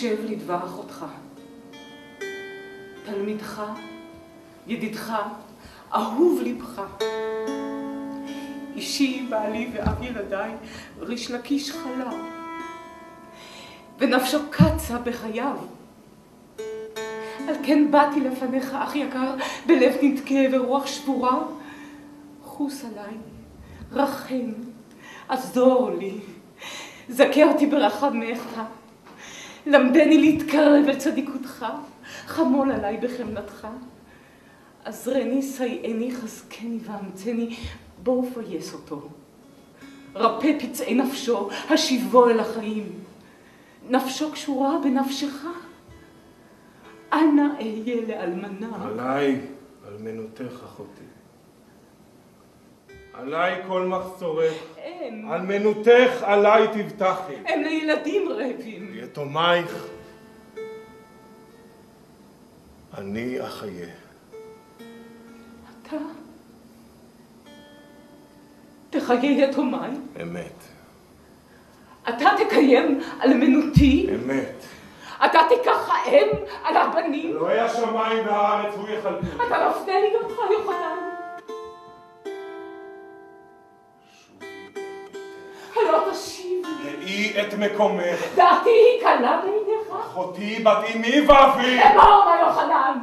שב לדבר אחותך, תלמידך, ידידך, אהוב לבך. אישי, בעלי ואב ילדיי, ריש לקיש חלה, ונפשו קצה בחייו. על כן באתי לפניך, אח יקר, בלב נתקה ורוח שבורה. חוס עליי, רחם, עזור לי, זכה אותי ברחמך, למדני להתקרב אל צדיקותך, חמול עליי בחמלתך. עזרני, סייעני, חזקני ואמצני, בוא ופייס אותו. רפא פצעי נפשו, השיבו אל החיים. נפשו קשורה בנפשך. אנא אהיה לאלמנה. עליי, אלמנותך אחותי. עליי כל מחסורך. אין. אלמנותך עליי תבטחי. הם לילדים רעבים. יתומייך. אני אחיה. אתה תחיה יתומיי? אמת. אתה תקיים אלמנותי? אמת. אתה תיקח האם על הבנים? אלוהי השמיים והארץ הוא יחלקו. אתה מפנה לי גבך, יוחנן. הלא תשיב לי. ראי את מקומך. דעתי היא קלה בעיניך? אחותי בת אמי ואבי. אמור מה יוחנן?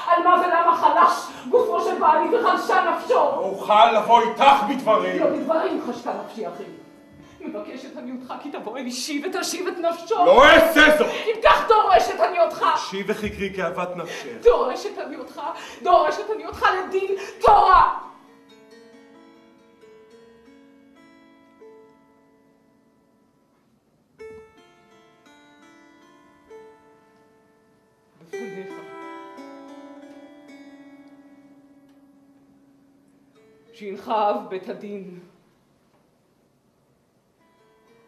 על מה ולמה חלש גופו של בעלי וחלשה נפשו? אוכל לבוא איתך בדברים. לא בדברים חשקה נפשי אחי. מבקשת אני אותך כי תבוא אל אישי ותשיב את נפשו. לא אעשה זאת. אם כך דורשת אני אותך. אישי וחקרי כאוות נפשך. דורשת אני אותך לדין תורה. בפניך. שהנך אב בית הדין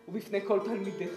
ובפני כל תלמידיך.